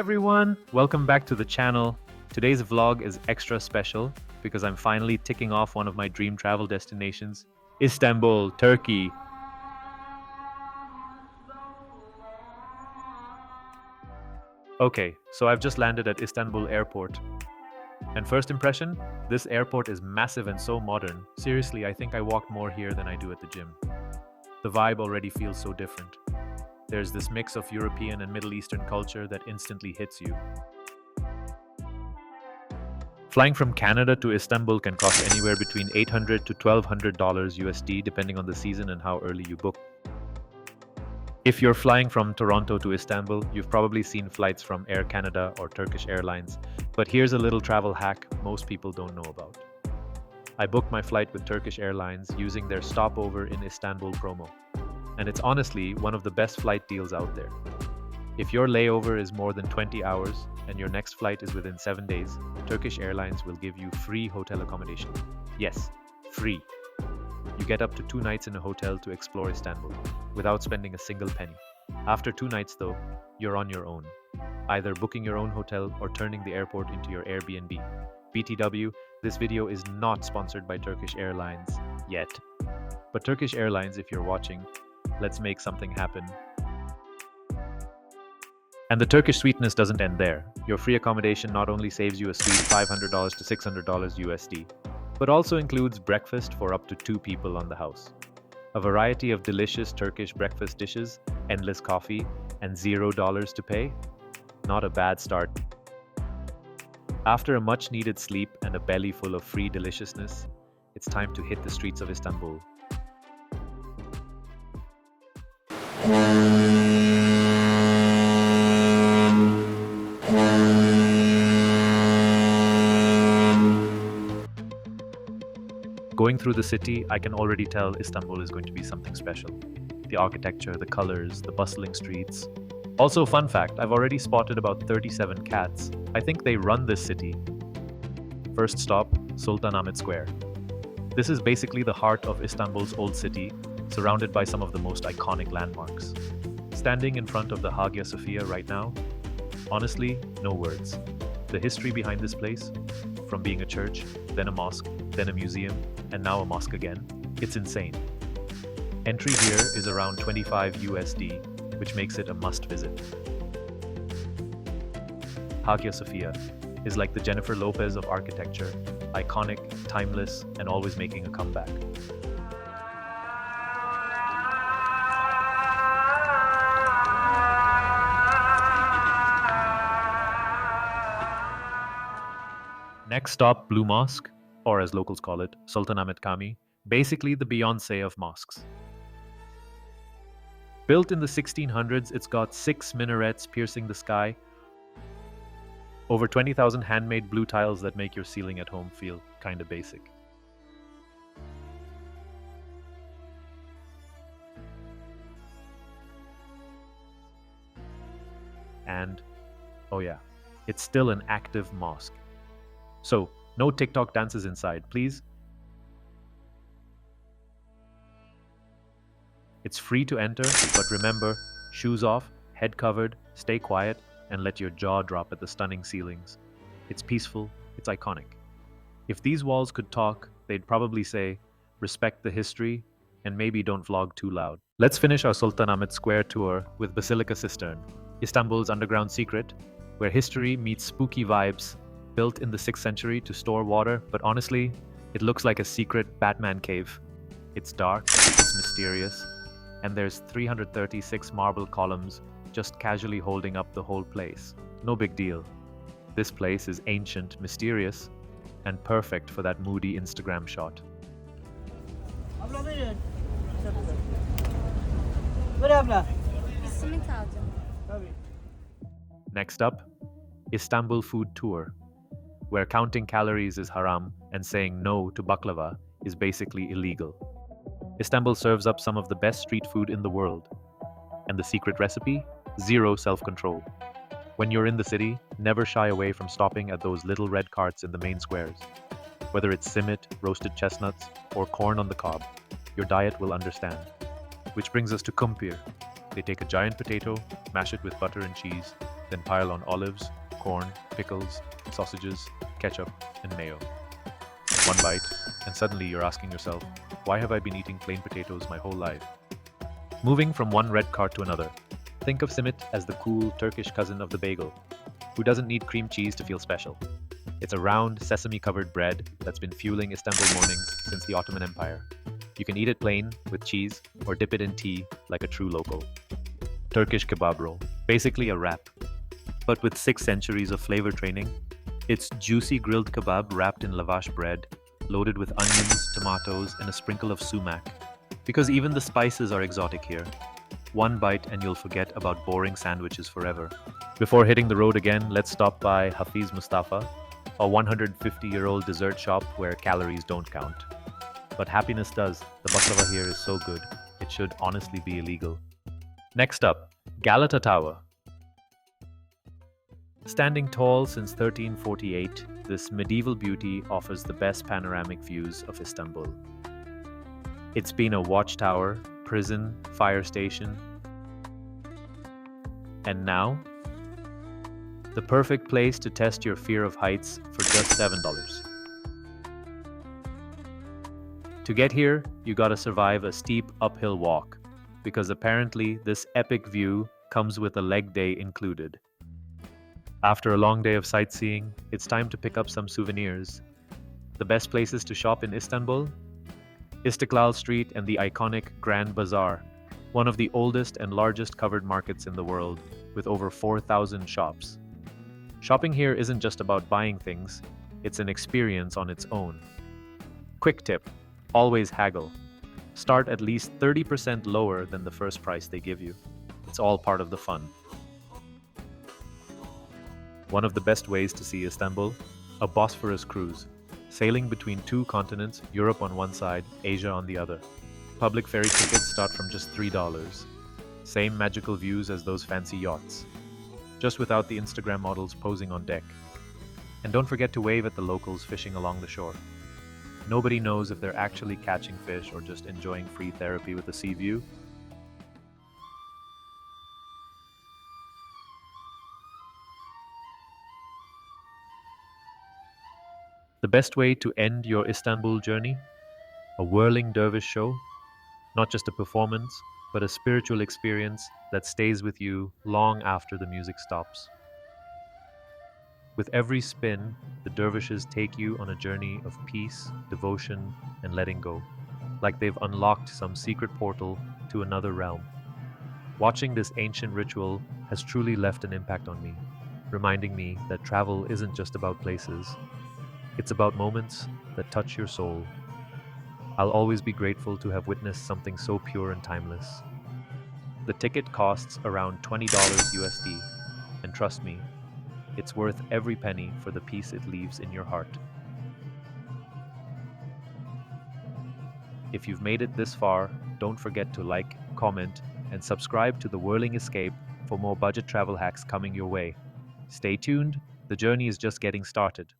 everyone, welcome back to the channel. Today's vlog is extra special because I'm finally ticking off one of my dream travel destinations, Istanbul, Turkey. Okay, so I've just landed at Istanbul Airport. And first impression, this airport is massive and so modern. Seriously, I think I walked more here than I do at the gym. The vibe already feels so different. There's this mix of European and Middle Eastern culture that instantly hits you. Flying from Canada to Istanbul can cost anywhere between $800 to $1,200 USD depending on the season and how early you book. If you're flying from Toronto to Istanbul, you've probably seen flights from Air Canada or Turkish Airlines, but here's a little travel hack most people don't know about. I booked my flight with Turkish Airlines using their stopover in Istanbul promo, and it's honestly one of the best flight deals out there. If your layover is more than 20 hours and your next flight is within 7 days, Turkish Airlines will give you free hotel accommodation. Yes, free. You get up to 2 nights in a hotel to explore Istanbul without spending a single penny. After 2 nights though, you're on your own, either booking your own hotel or turning the airport into your Airbnb. BTW, this video is not sponsored by Turkish Airlines yet. But Turkish Airlines, if you're watching, let's make something happen. And the Turkish sweetness doesn't end there. Your free accommodation not only saves you a sweet $500 to $600 USD, but also includes breakfast for up to 2 people on the house. A variety of delicious Turkish breakfast dishes, endless coffee, and $0 to pay? Not a bad start. After a much needed sleep and a belly full of free deliciousness, it's time to hit the streets of Istanbul. Going through the city, I can already tell Istanbul is going to be something special. The architecture, the colors, the bustling streets. Also, fun fact, I've already spotted about 37 cats. I think they run this city. First stop, Sultanahmet Square. This is basically the heart of Istanbul's old city, surrounded by some of the most iconic landmarks. Standing in front of the Hagia Sophia right now, honestly, no words. The history behind this place, from being a church, then a mosque, then a museum, and now a mosque again, it's insane. Entry here is around 25 USD, which makes it a must visit. Hagia Sophia is like the Jennifer Lopez of architecture, iconic, timeless, and always making a comeback. Next stop, Blue Mosque, or as locals call it, Sultanahmet Kami, basically the Beyoncé of mosques. Built in the 1600s, it's got 6 minarets piercing the sky, over 20,000 handmade blue tiles that make your ceiling at home feel kinda basic. And, oh yeah, it's still an active mosque. So, no TikTok dances inside, please. It's free to enter, but remember, shoes off, head covered, stay quiet, and let your jaw drop at the stunning ceilings. It's peaceful, it's iconic. If these walls could talk, they'd probably say, respect the history, and maybe don't vlog too loud. Let's finish our Sultanahmet Square tour with Basilica Cistern, Istanbul's underground secret, where history meets spooky vibes. Built in the 6th century to store water, but honestly, it looks like a secret Batman cave. It's dark, it's mysterious, and there's 336 marble columns just casually holding up the whole place. No big deal. This place is ancient, mysterious, and perfect for that moody Instagram shot. Next up, Istanbul food tour, where counting calories is haram and saying no to baklava is basically illegal. Istanbul serves up some of the best street food in the world. And the secret recipe? Zero self-control. When you're in the city, never shy away from stopping at those little red carts in the main squares. Whether it's simit, roasted chestnuts, or corn on the cob, your diet will understand. Which brings us to kumpir. They take a giant potato, mash it with butter and cheese, Then pile on olives, corn, pickles, sausages, ketchup, and mayo. One bite, and suddenly you're asking yourself, why have I been eating plain potatoes my whole life? Moving from one red cart to another, think of Simit as the cool Turkish cousin of the bagel, who doesn't need cream cheese to feel special. It's a round, sesame-covered bread that's been fueling Istanbul mornings since the Ottoman Empire. You can eat it plain, with cheese, or dip it in tea like a true local. Turkish Kebab roll, basically a wrap. But with 6 centuries of flavor training, it's juicy grilled kebab wrapped in lavash bread, loaded with onions, tomatoes, and a sprinkle of sumac. Because even the spices are exotic here. One bite and you'll forget about boring sandwiches forever. Before hitting the road again, let's stop by Hafiz Mustafa, a 150-year-old dessert shop where calories don't count. But happiness does. The baklava here is so good, it should honestly be illegal. Next up, Galata Tower. Standing tall since 1348, this medieval beauty offers the best panoramic views of Istanbul. It's been a watchtower, prison, fire station, and now, the perfect place to test your fear of heights for just $7. To get here, you gotta survive a steep uphill walk, because apparently this epic view comes with a leg day included. After a long day of sightseeing, it's time to pick up some souvenirs. The best places to shop in Istanbul? Istiklal Street and the iconic Grand Bazaar, one of the oldest and largest covered markets in the world, with over 4,000 shops. Shopping here isn't just about buying things, it's an experience on its own. Quick tip, always haggle. Start at least 30% lower than the first price they give you. It's all part of the fun. One of the best ways to see Istanbul? A Bosphorus Cruise, sailing between 2 continents, Europe on one side, Asia on the other. Public ferry tickets start from just $3. Same magical views as those fancy yachts, just without the Instagram models posing on deck. And don't forget to wave at the locals fishing along the shore. Nobody knows if they're actually catching fish or just enjoying free therapy with a sea view. The best way to end your Istanbul journey? A whirling dervish show? Not just a performance, but a spiritual experience that stays with you long after the music stops. With every spin, the dervishes take you on a journey of peace, devotion, and letting go, like they've unlocked some secret portal to another realm. Watching this ancient ritual has truly left an impact on me, reminding me that travel isn't just about places. It's about moments that touch your soul. I'll always be grateful to have witnessed something so pure and timeless. The ticket costs around $20 USD, and trust me, it's worth every penny for the peace it leaves in your heart. If you've made it this far, don't forget to like, comment, and subscribe to the Whirling Escape for more budget travel hacks coming your way. Stay tuned, the journey is just getting started.